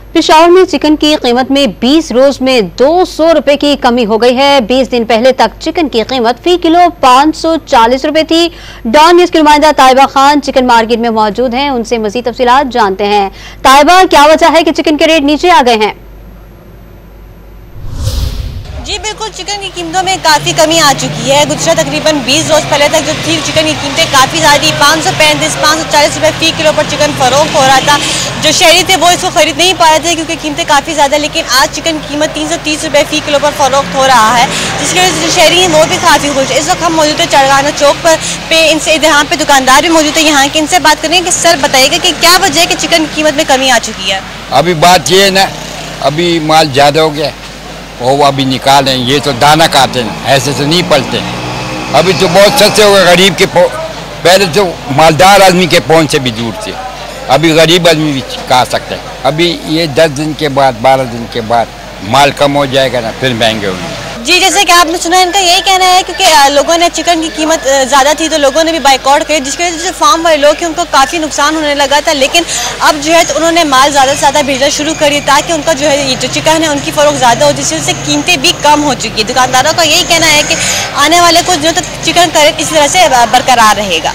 पेशावर में चिकन की कीमत में 20 रोज में 200 रुपए की कमी हो गई है। 20 दिन पहले तक चिकन की कीमत फी किलो 540 रुपए थी। डॉन न्यूज की नुमाइंदा ताइबा खान चिकन मार्केट में मौजूद हैं, उनसे मजीद तफसीलात जानते हैं। ताइबा, क्या वजह है कि चिकन के रेट नीचे आ गए हैं? जी बिल्कुल, चिकन की कीमतों में काफ़ी कमी आ चुकी है। गुज़श्ता तकरीबन 20 रोज़ पहले तक जो थी चिकन की कीमतें काफ़ी ज़्यादा थी। 535 540 रुपये फ़ी किलो पर चिकन फ़रोख्त हो रहा था। जो शहरी थे वो इसको ख़रीद नहीं पा रहे थे क्योंकि कीमतें काफ़ी ज़्यादा, लेकिन आज चिकन की कीमत 330 रुपये फ़ी किलो पर फ़रोख्त हो रहा है, जिसकी वजह से जो शहरी हैं वो भी काफ़ी खुश है। इस वक्त हम मौजूद है चरगाना चौक पे इनसे यहाँ पे दुकानदार भी मौजूद है यहाँ के, इनसे बात करेंगे कि सर बताइएगा कि क्या वजह है कि चिकन की कीमत में कमी आ चुकी है? अभी बात ये है ना, अभी माल ज़्यादा हो गया, वो अभी निकालें। ये तो दाना खाते हैं, ऐसे तो नहीं पलते। अभी तो बहुत सस्ते हो गए गरीब के। पहले तो मालदार आदमी के पहुँच से भी दूर थे, अभी गरीब आदमी भी खा सकते हैं। अभी ये 10 दिन के बाद 12 दिन के बाद माल कम हो जाएगा ना, फिर महंगे होंगे। जी, जैसे कि आपने सुना, इनका यही कहना है क्योंकि लोगों ने चिकन की कीमत ज़्यादा थी तो लोगों ने भी बाइकआउट किया, जिसकी वजह से फार्म वाले लोग हैं उनको काफ़ी नुकसान होने लगा था। लेकिन अब जो है तो उन्होंने माल ज़्यादा से ज़्यादा भेजना शुरू करी ताकि उनका जो है ये जो चिकन है उनकी फ़रोख्त ज़्यादा हो, जिसकी वजह से कीमतें भी कम हो चुकी है। दुकानदारों का यही कहना है कि आने वाले कुछ दिनों तक चिकन का रेट इसी तरह से बरकरार रहेगा।